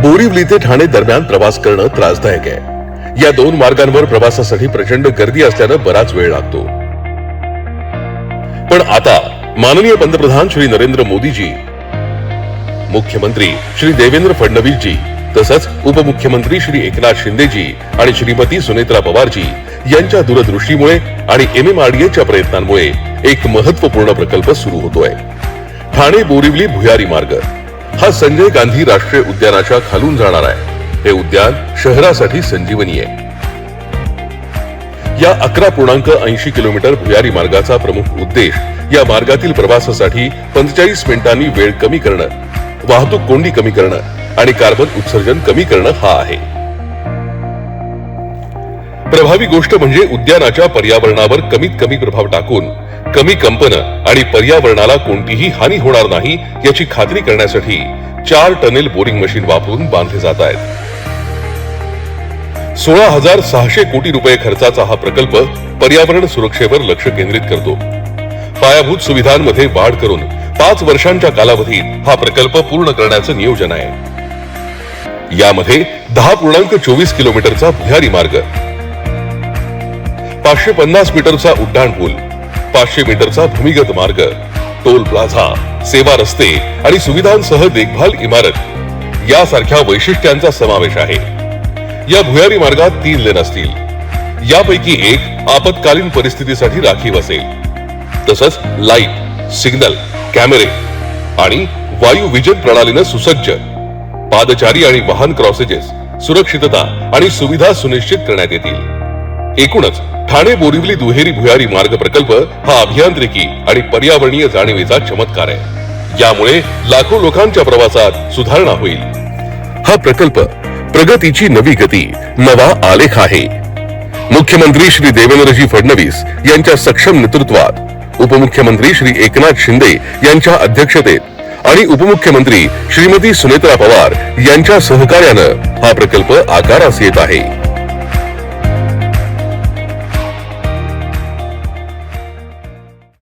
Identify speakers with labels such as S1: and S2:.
S1: बोरिवली ते ठाणे दरम्यान प्रवास करणं त्रासदायक आहे। या दोन मार्गांवर प्रवासासाठी प्रचंड गर्दी असल्यानं बराच वेळ लागतो। पण आता माननीय पंतप्रधान श्री नरेंद्र मोदीजी, मुख्यमंत्री श्री देवेंद्र फडणवीसजी तसंच उपमुख्यमंत्री श्री एकनाथ शिंदेजी आणि श्रीमती सुनेत्रा पवारजी यांच्या दूरदृष्टीमुळे आणि MMRDAच्या प्रयत्नांमुळे एक महत्त्वपूर्ण प्रकल्प सुरू होतोय। ठाणे बोरिवली भुयारी मार्ग हा संजय गांधी राष्ट्रीय उद्यानाच्या खालून जाणार आहे। हे उद्यान शहरासाठी संजीवनी आहे। या 11.80 किलोमीटर भुयारी मार्गाचा प्रमुख उद्देश या मार्गातील प्रवासासाठी 45 मिनिटांनी वेळ कमी करणं, वाहतूक कोंडी कमी करणं आणि कार्बन उत्सर्जन कमी करणं हा आहे। प्रभावी गोष्ट म्हणजे उद्यानाच्या पर्यावरणावर कमीत कमी प्रभाव टाकून कमी कंपन आणि पर्यावरणाला कोणतीही हानी होणार नाही याची खात्री करण्यासाठी 4 टनेल बोरिंग मशीन वापरून बांधले जात आहेत। 16,600 कोटी रुपये खर्चाचा हा प्रकल्प पर्यावरण सुरक्षेवर लक्ष केंद्रित करतो। पायाभूत सुविधांमध्ये वाढ करून 5 वर्षांच्या कालावधीत हा प्रकल्प पूर्ण करण्याचं नियोजन आहे। यामध्ये 10.24 किलोमीटरचा भुयारी मार्ग, 550 मीटरचा उड्डाण पूल, 500 मीटरचा भूमिगत मार्ग, टोल प्लाझा, सेवा रस्ते आणि सुविधांसह देखभाल इमारत यासारख्या वैशिष्ट्यांचा समावेश आहे। या भुयारी मार्गात 3 लेन असतील। यापैकी एक आपत्कालीन परिस्थितीसाठी राखीव असेल। तसंच लाईट, सिग्नल, कॅमेरे आणि वायू विजन प्रणालीने सुसज्ज। पादचारी आणि वाहन क्रॉसेजेस, सुरक्षितता आणि सुविधा सुनिश्चित करण्यात येतील। एकूणच ठाणे बोरिवली दुहेरी भुयारी मार्ग प्रकल्प हा अभियांत्रिकी आणि पर्यावरणीय जाणीवेचा चमत्कार आहे। यामुळे लाखो लोकांच्या प्रवासात सुधारणा होईल। हा प्रकल्प प्रगतीची नवी गती, नवा आलेख आहे। मुख्यमंत्री श्री देवेंद्रजी फडणवीस यांच्या सक्षम नेतृत्वात, उपमुख्यमंत्री श्री एकनाथ शिंदे यांच्या अध्यक्षतेत आणि उपमुख्यमंत्री श्रीमती सुनेत्रा पवार यांच्या सहकार्यानं हा प्रकल्प आकारास येत आहे।